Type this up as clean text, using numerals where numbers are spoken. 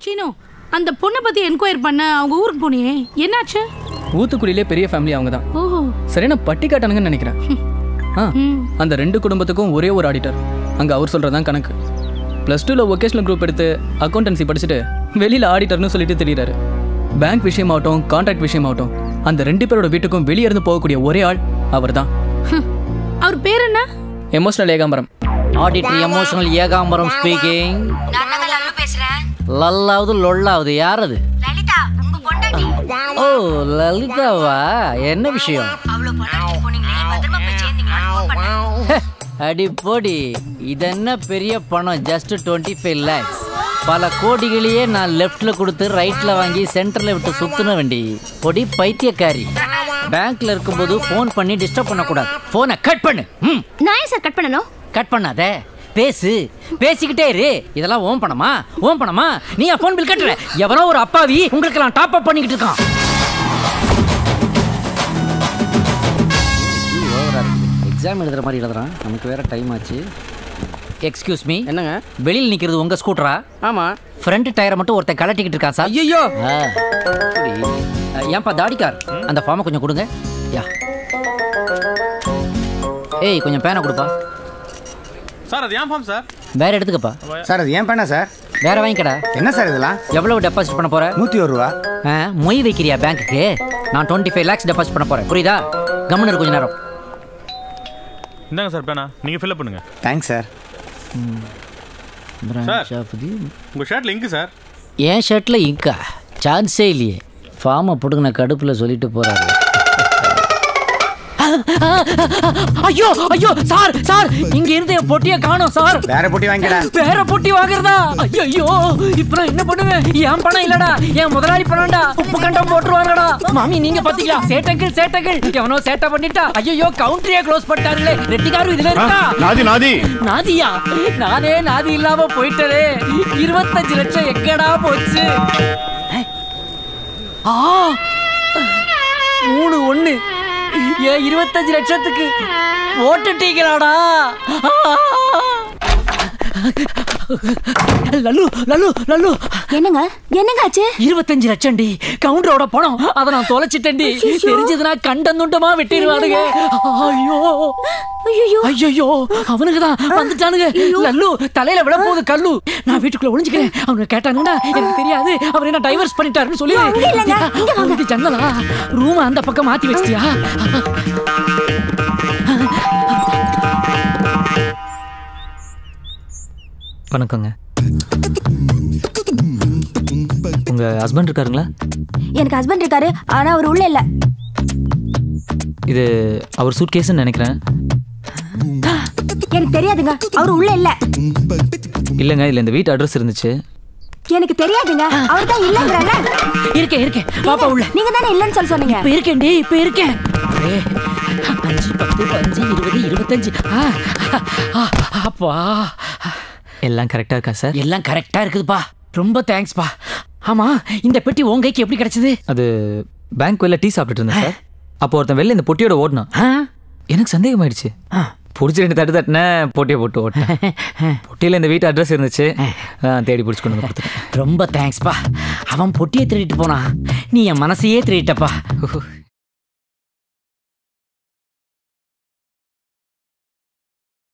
சீனு, அந்த பொண்ணை பத்தி என்கொயர் பண்ண அவங்க ஊருக்கு போனியே, என்னாச்சு? ஊத்துக்குடியிலே பெரிய ஃபேமிலி அவங்க தான். ஓஹோ, சரியான பட்டி காட்டானுங்கன்னு நினைக்கிறேன். அந்த 2 குடும்பத்துக்கும் ஒரே ஒரு ஆடிட்டர். அங்கே அவர் சொல்கிறதான் கணக்கு. +2ல வொகேஷனல் குரூப் எடுத்து அக்கௌண்டன்சி படிச்சுட்டு வெளியில் ஆடிட்டர்னு சொல்லிட்டு தெரியுறாரு. பேங்க் விஷயமாகட்டும், கான்ட்ராக்ட் விஷயமாகட்டும், அந்த 2 பேரோட வீட்டுக்கும் வெளியே இருந்து போகக்கூடிய ஒரே ஆள் அவர் தான். அவர் பேர் என்ன? Emotional Ekambaram. Auditor emotional Ekambaram speaking. நான் தான் லல்லு பேசுறேன். லல்லாவது லொல்லாவது யார் அது? லலிதா, உங்க பொண்டாட்டி. ஓ லலிதாவா? என்ன விஷயம்? அவ்வளவு பணம் போனீங்களே, பத்திரமா போய் சேர்ந்தீங்களான்னு ஃபோன் பண்ணேன். அடி போடி, இதென்ன பெரிய பணம், ஜஸ்ட் 25 lakhs. பல கோடிகளையே நான் லெஃப்ட்ல கொடுத்து ரைட்ல வாங்கி சென்டர்ல விட்டு சுத்துன வண்டி. பொடி பைத்தியக்காரி. பேங்க்ல இருக்கும்போது ஃபோன் பண்ணி டிஸ்டர்ப் பண்ணக்கூடாது. ஃபோனை கட் பண்ணு. நான் ஏன் சார் கட் பண்ணணும்? கட் பண்ணாத, பேசு, பேசிக்கிட்டே இரு. இதெல்லாம் ஓம் பணமா? ஓம் பணமா? நீ ஃபோன் பில் கட்டுற. எவனோ ஒரு அப்பாவி உங்களுக்கு எல்லாம் டாப் அப் பண்ணிக்கிட்டு இருக்கான். எக்ஸாம் எழுதுற மாதிரி எழுதுறான். நமக்கு வேற டைம் ஆச்சு. Excuse me. என்னங்க? வெளியில் நிற்கிறது உங்க ஸ்கூட்டரா? ஆமாம். ஃப்ரண்ட் டயரை மட்டும் ஒருத்தன் கலட்டிக்கிட்டு இருக்கான் சார். ஐயோ, ஏன்பா தாடிக்கார், அந்த ஃபார்மை கொஞ்சம் கொடுங்க. யா, ஏய் கொஞ்சம் பேனை கொடுப்பா. சார் அது ஏன் ஃபார்ம் சார்? வேற எடுத்துக்கப்பா. சார் அது ஏன் பேனா சார்? வேற வாங்கிக்கடா. என்ன சார் இதெல்லாம்? எவ்வளவு டெபாசிட் பண்ண போற? 101 ரூபா. மொய் வைக்கிறியா பேங்க்குக்கு? நான் 25 lakhs டெபாசிட் பண்ண போறேன், புரியுதா? கம்முன்னு கொஞ்ச நேரம். இந்தாங்க சார் பேனா, நீங்கள் ஃபில்அப் பண்ணுங்க. Thanks sir. உங்கள் ஷர்ட்டில் இங்கு சார். என் ஷர்ட்டில் இங்கா? சான்ஸே இல்லையே. ஃபார்மை போட்டுங்க கடுப்பில் சொல்லிட்டு போறாரு. ஐயோ ஐயோ சார், சார் இங்க இருந்து என் பொட்டியை காணோம் சார். வேற பொட்டி வாங்கிடா. வேற பொட்டி வாங்குறதா? ஐயோ இப்ப நான் என்ன பண்ணுவேன்? என் பணம் இல்லடா, என் முதலாளி பணம்டா. உப்பு கண்டம் போட்டுருவாங்கடா. மாமி நீங்க பாத்தீங்களா? சேட்டங்கள் சேட்டங்கள், எவனோ சேட்டை பண்ணிட்டா. ஐயோ கவுண்டரியே க்ளோஸ் பண்ணிட்டாங்களே. ரெட்டிகாரும் இதுல இருக்கா? நாதி நாதி நாதியா? நானே நாதி இல்லாம போயிட்டதே. 25 லட்சம் எங்கடா போச்சு? 3-1 ஏன் 25 லட்சத்துக்கு ஓட்டுட்டீங்களாடா? லல்லு லல்லு லல்லு, என்னங்க என்னங்க ஆச்சு? 25 லட்சம் டி, கவுண்டரோட பணம். அதை நான் தொலைச்சிட்டேன்டி. தெரிஞ்சதுன்னா கண்டந்துண்டமா வெட்டிடுவானுங்க. ஐயோ ஐயோ ஐயோ, அவனுக்கு தான் வந்துட்டானுங்க. லல்லு தலையில விட போகுது கல்லு. நான் வீட்டுக்குள்ள ஒளிஞ்சுக்கிறேன். அவங்க கேட்டானுன்னா எனக்கு தெரியாது, அவர் என்ன டைவர்ஸ் பண்ணிட்டாருன்னு சொல்லி. ஜன்னலா ரூம் அந்த பக்கம் மாத்தி வச்சிட்டியா? வணக்கங்க. உங்க ஹஸ்பண்ட் இருக்காருங்களா? எனக்கு ஹஸ்பண்ட் இருக்காரு, ஆனா அவர் உள்ள இல்ல. இது அவர் சூட்கேஸ்ன்னு நினைக்கிறேன். எனக்கு தெரியாதுங்க, அவர் உள்ள இல்ல. இல்லங்க, இல்ல இந்த வீட்டு அட்ரஸ் இருந்துச்சு. எனக்கு தெரியாதுங்க, அவர் தான் இல்லங்கறானே. இருக்கேன் இருக்கேன், பாப்பா உள்ள. நீங்க தானே இல்லன்னு சொல்லி சொன்னீங்க. இப்ப இருக்கேன்டி, இப்ப இருக்கேன். 5 10 15 20 25. அப்பா எல்லாம் கரெக்டா இருக்கா சார்? எல்லாம் கரெக்டா இருக்குதுப்பா. ரொம்ப தேங்க்ஸ்ப்பா. ஆமா, இந்த பெட்டி உங்க கைக்கு எப்படி கிடைச்சது? அது பேங்க் வெளில டீ சாப்பிட்டுட்டு இருந்தேன் சார். அப்போ ஒருத்தன் வெளில இந்த பொட்டியோட ஓடினான். எனக்கு சந்தேகமாயிடுச்சு. பிடிச்சி 2 தட்டு தட்டினேன், பொட்டியை போட்டு ஓட்டினேன். பொட்டியில் இந்த வீட்டு அட்ரஸ் இருந்துச்சு, தேடி பிடிச்சி கொண்டு வந்து கொடுத்துட்டேன். ரொம்ப தேங்க்ஸ்ப்பா. அவன் பொட்டியை திருடிட்டு போனா, நீ என் மனசையே திருடிட்டப்பா.